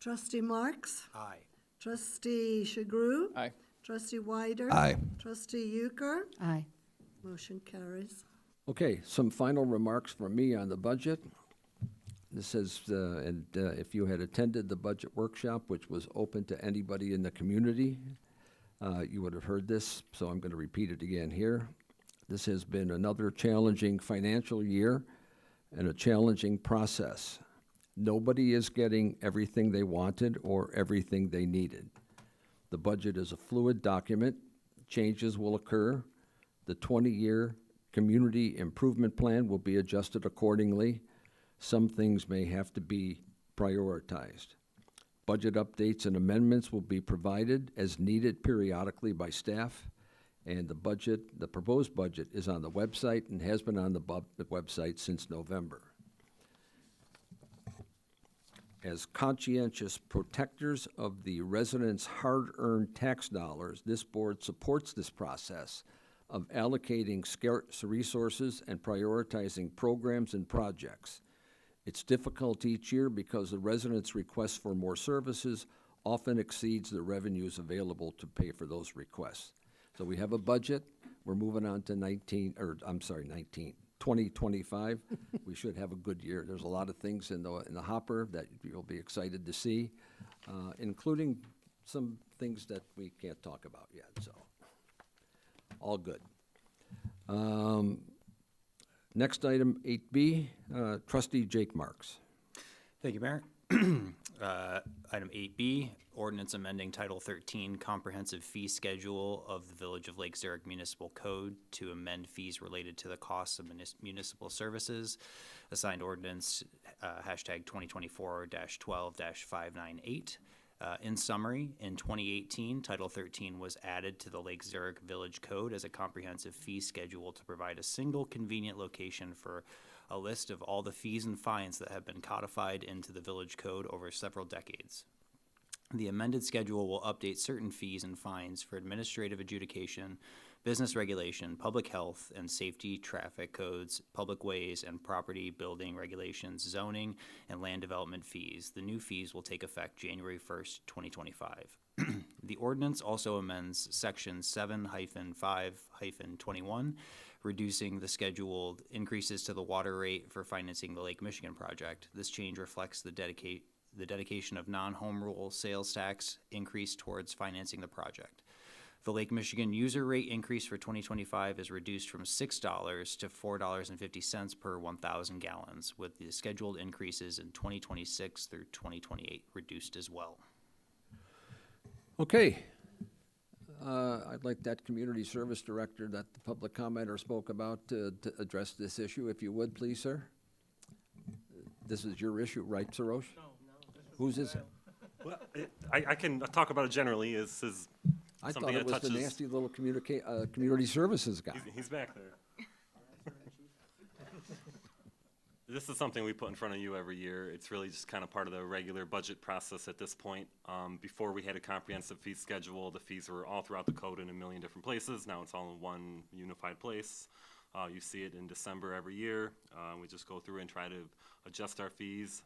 Trustee Marks? Aye. Trustee Chagru? Aye. Trustee Weider? Aye. Trustee Euchre? Aye. Motion carries. Okay, some final remarks from me on the budget. This is, if you had attended the budget workshop, which was open to anybody in the community, you would have heard this, so I'm going to repeat it again here. This has been another challenging financial year and a challenging process. Nobody is getting everything they wanted or everything they needed. The budget is a fluid document. Changes will occur. The 20-year community improvement plan will be adjusted accordingly. Some things may have to be prioritized. Budget updates and amendments will be provided as needed periodically by staff. And the proposed budget is on the website and has been on the website since November. As conscientious protectors of the residents' hard-earned tax dollars, this board supports this process of allocating scarce resources and prioritizing programs and projects. It's difficult each year because the residents' requests for more services often exceeds the revenues available to pay for those requests. So we have a budget. We're moving on to 2025. We should have a good year. There's a lot of things in the hopper that you'll be excited to see, including some things that we can't talk about yet, so all good. Next item, 8B, Trustee Jake Marks. Thank you, Mayor. Item 8B, ordinance amending Title 13 Comprehensive Fee Schedule of the Village of Lake Zurich Municipal Code to amend fees related to the costs of municipal services. Assigned ordinance hashtag 2024-12-598. In summary, in 2018, Title 13 was added to the Lake Zurich Village Code as a comprehensive fee schedule to provide a single convenient location for a list of all the fees and fines that have been codified into the Village Code over several decades. The amended schedule will update certain fees and fines for administrative adjudication, business regulation, public health and safety, traffic codes, public ways and property building regulations, zoning, and land development fees. The new fees will take effect January 1st, 2025. The ordinance also amends Section 7-5-21, reducing the scheduled increases to the water rate for financing the Lake Michigan project. This change reflects the dedication of non-home rule sales tax increase towards financing the project. The Lake Michigan user rate increase for 2025 is reduced from $6 to $4.50 per 1,000 gallons, with the scheduled increases in 2026 through 2028 reduced as well. Okay. I'd like that community service director that the public commenter spoke about to address this issue, if you would, please, sir. This is your issue, right, Sarosh? No. Whose is it? Well, I can talk about it generally. I thought it was the nasty little community services guy. He's back there. This is something we put in front of you every year. It's really just kind of part of the regular budget process at this point. Before we had a comprehensive fee schedule, the fees were all throughout the code in a million different places. Now it's all in one unified place. You see it in December every year. We just go through and try to adjust our fees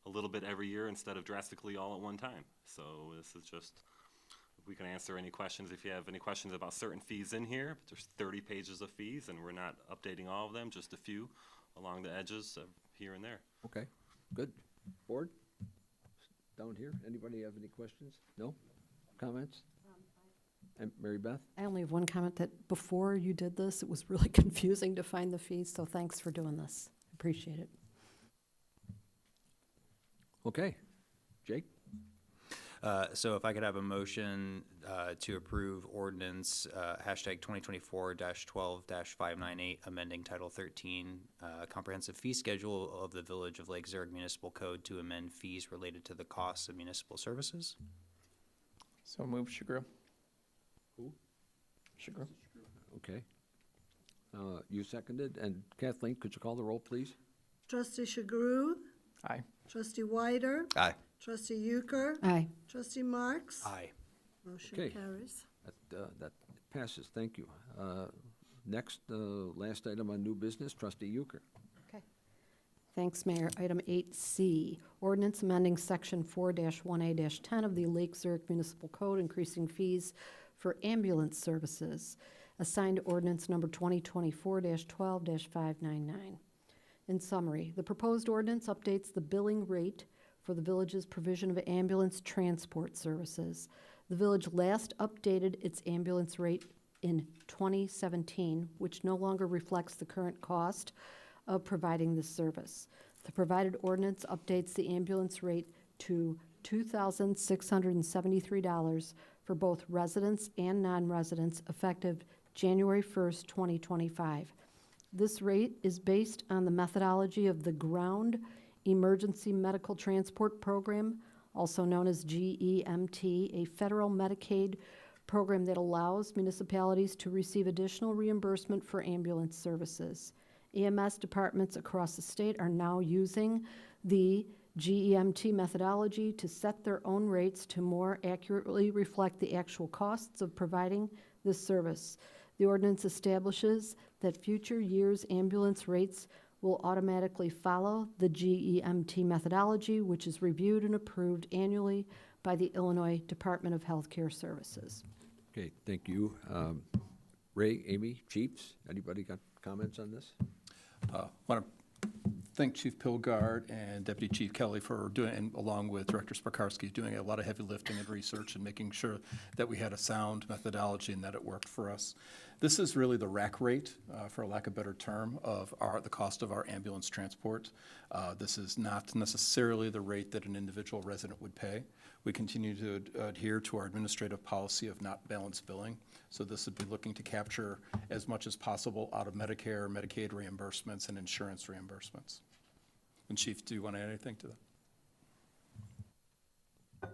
a little bit every year instead of drastically all at one time. So this is just, we can answer any questions if you have any questions about certain fees in here. There's 30 pages of fees, and we're not updating all of them, just a few along the edges of here and there. Okay, good. Board? Down here, anybody have any questions? No? Comments? And Mary Beth? I only have one comment that before you did this, it was really confusing to find the fees, so thanks for doing this. Appreciate it. Okay. Jake? So if I could have a motion to approve ordinance hashtag 2024-12-598, amending Title 13 Comprehensive Fee Schedule of the Village of Lake Zurich Municipal Code to amend fees related to the costs of municipal services. So move, Chagru. Who? Chagru. Okay. You seconded, and Kathleen, could you call the roll, please? Trustee Chagru? Aye. Trustee Weider? Aye. Trustee Euchre? Aye. Trustee Marks? Aye. Motion Okay. carries. That passes, thank you. Next, last item on new business, Trustee Euchre. Okay. Thanks, Mayor. Item 8C, ordinance amending Section 4-1A-10 of the Lake Zurich Municipal Code, increasing fees for ambulance services. Assigned ordinance number 2024-12-599. In summary, the proposed ordinance updates the billing rate for the village's provision of ambulance transport services. The village last updated its ambulance rate in 2017, which no longer reflects the current cost of providing this service. The provided ordinance updates the ambulance rate to $2,673 for both residents and non-residents effective January 1st, 2025. This rate is based on the methodology of the Ground Emergency Medical Transport Program, also known as GEMT, a federal Medicaid program that allows municipalities to receive additional reimbursement for ambulance services. EMS departments across the state are now using the GEMT methodology to set their own rates to more accurately reflect the actual costs of providing this service. The ordinance establishes that future years' ambulance rates will automatically follow the GEMT methodology, which is reviewed and approved annually by the Illinois Department of Healthcare Services. Okay, thank you. Ray, Amy, chiefs, anybody got comments on this? Want to thank Chief Pilgard and Deputy Chief Kelly for doing, and along with Director Spakarski, doing a lot of heavy lifting and research and making sure that we had a sound methodology and that it worked for us. This is really the rack rate, for lack of a better term, of the cost of our ambulance transport. This is not necessarily the rate that an individual resident would pay. We continue to adhere to our administrative policy of not balanced billing. So this would be looking to capture as much as possible out of Medicare, Medicaid reimbursements, and insurance reimbursements. And Chief, do you want to add anything to that?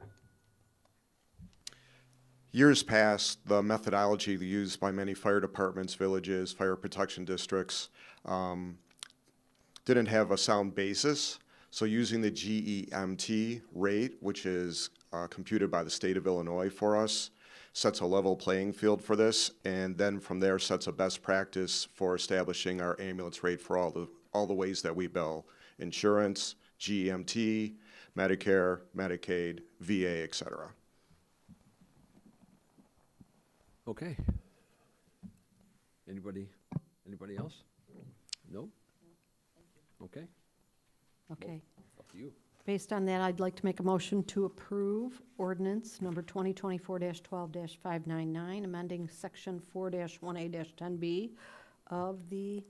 Years past, the methodology used by many fire departments, villages, fire protection districts didn't have a sound basis. So using the GEMT rate, which is computed by the state of Illinois for us, sets a level playing field for this, and then from there sets a best practice for establishing our ambulance rate for all the ways that we bill: insurance, GEMT, Medicare, Medicaid, VA, et cetera. Okay. Anybody else? No? Okay, Okay. up to you. Based on that, I'd like to make a motion to approve ordinance number 2024-12-599, amending section 4-1A-10B of the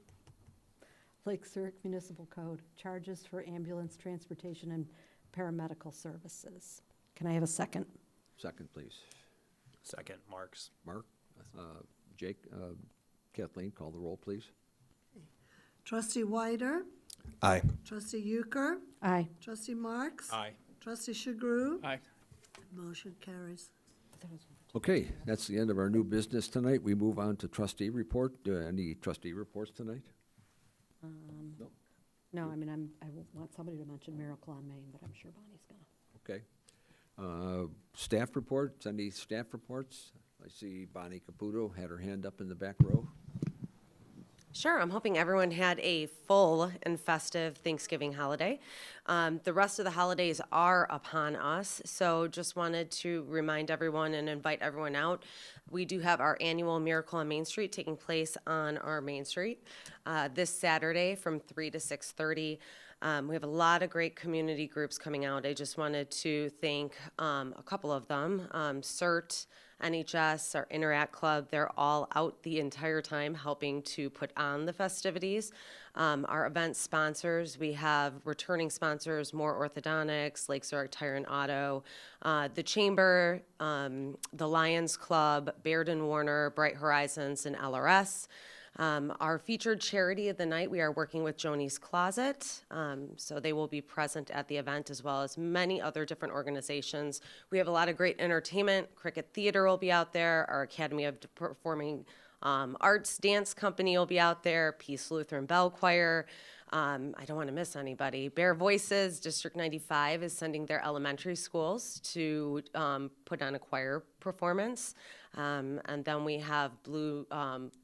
Lake Zurich Municipal Code, charges for ambulance transportation and paramedical services. Can I have a second? Second, please. Second, Marks. Mark, Jake, Kathleen, call the roll, please. Trustee Weider, Aye. trustee Euchre, Aye. trustee Marks. Aye. Trustee Sugru. Aye. Motion carries. Okay, that's the end of our new business tonight. We move on to trustee report. Any trustee reports tonight? No. No, I mean, I want somebody to mention Miracle on Main, but I'm sure Bonnie's gonna. Okay. Staff reports, any staff reports? I see Bonnie Caputo had her hand up in the back row. Sure, I'm hoping everyone had a full and festive Thanksgiving holiday. The rest of the holidays are upon us, so just wanted to remind everyone and invite everyone out. We do have our annual Miracle on Main Street taking place on our Main Street this Saturday from 3 to 6:30. We have a lot of great community groups coming out. I just wanted to thank a couple of them. CERT, NHS, our Interact Club, they're all out the entire time helping to put on the festivities. Our event sponsors, we have returning sponsors, More Orthodontics, Lake Zurich Tire and Auto, the Chamber, the Lions Club, Baird and Warner, Bright Horizons, and LRS. Our featured charity of the night, we are working with Joni's Closet, so they will be present at the event as well as many other different organizations. We have a lot of great entertainment. Cricket Theater will be out there. Our Academy of Performing Arts Dance Company will be out there. Peace Lutheran Bell Choir. I don't want to miss anybody. Bear Voices, District 95 is sending their elementary schools to put on a choir performance. And then we have Blue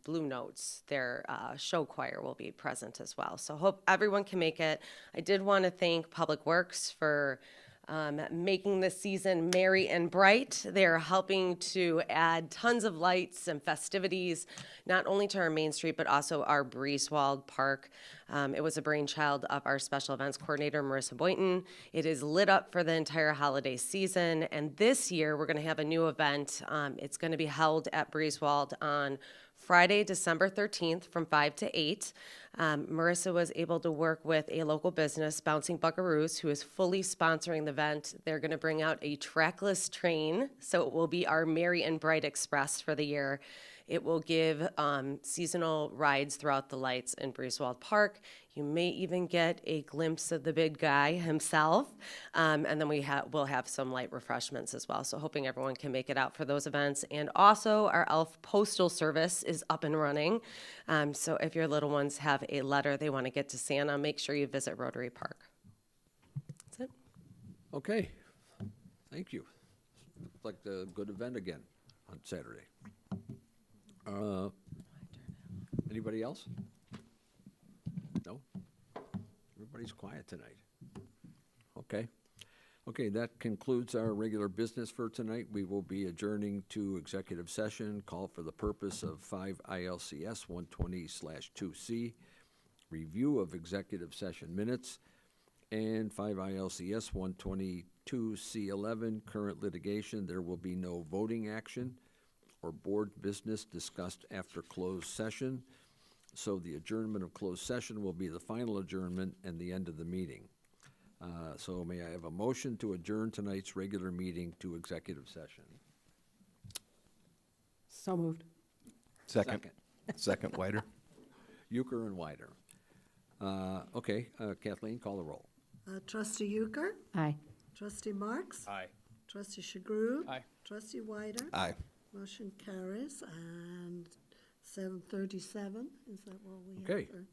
Notes, their show choir will be present as well. So hope everyone can make it. I did want to thank Public Works for making this season merry and bright. They're helping to add tons of lights and festivities, not only to our Main Street, but also our Breeswald Park. It was a brainchild of our special events coordinator, Marissa Boynton. It is lit up for the entire holiday season. And this year, we're going to have a new event. It's going to be held at Breeswald on Friday, December 13th from 5 to 8. Marissa was able to work with a local business, Bouncing Buckaroos, who is fully sponsoring the event. They're going to bring out a trackless train, so it will be our Merry and Bright Express for the year. It will give seasonal rides throughout the lights in Breeswald Park. You may even get a glimpse of the big guy himself. And then we'll have some light refreshments as well. So hoping everyone can make it out for those events. And also our ELF postal service is up and running. So if your little ones have a letter they want to get to Santa, make sure you visit Rotary Park. That's it. Okay, thank you. Looks like a good event again on Saturday. Anybody else? No? Everybody's quiet tonight. Okay. Okay, that concludes our regular business for tonight. We will be adjourning to executive session, call for the purpose of 5 ILCS 120/2C, review of executive session minutes, and 5 ILCS 122C11, current litigation. There will be no voting action or board business discussed after closed session. So the adjournment of closed session will be the final adjournment and the end of the meeting. So may I have a motion to adjourn tonight's regular meeting to executive session? So moved. Second, Whiter. Euchre and Wider. Okay, Kathleen, call the roll. Trustee Euchre, Aye. Trustee Marks, Aye. Trustee Sugru. Aye. Trustee Wider. Aye. Motion carries, and 7:37, is that what we have? Okay, for-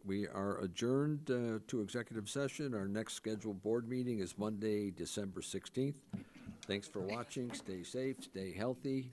we are adjourned to executive session. Our next scheduled board meeting is Monday, December 16th. Thanks for watching. Stay safe, stay healthy.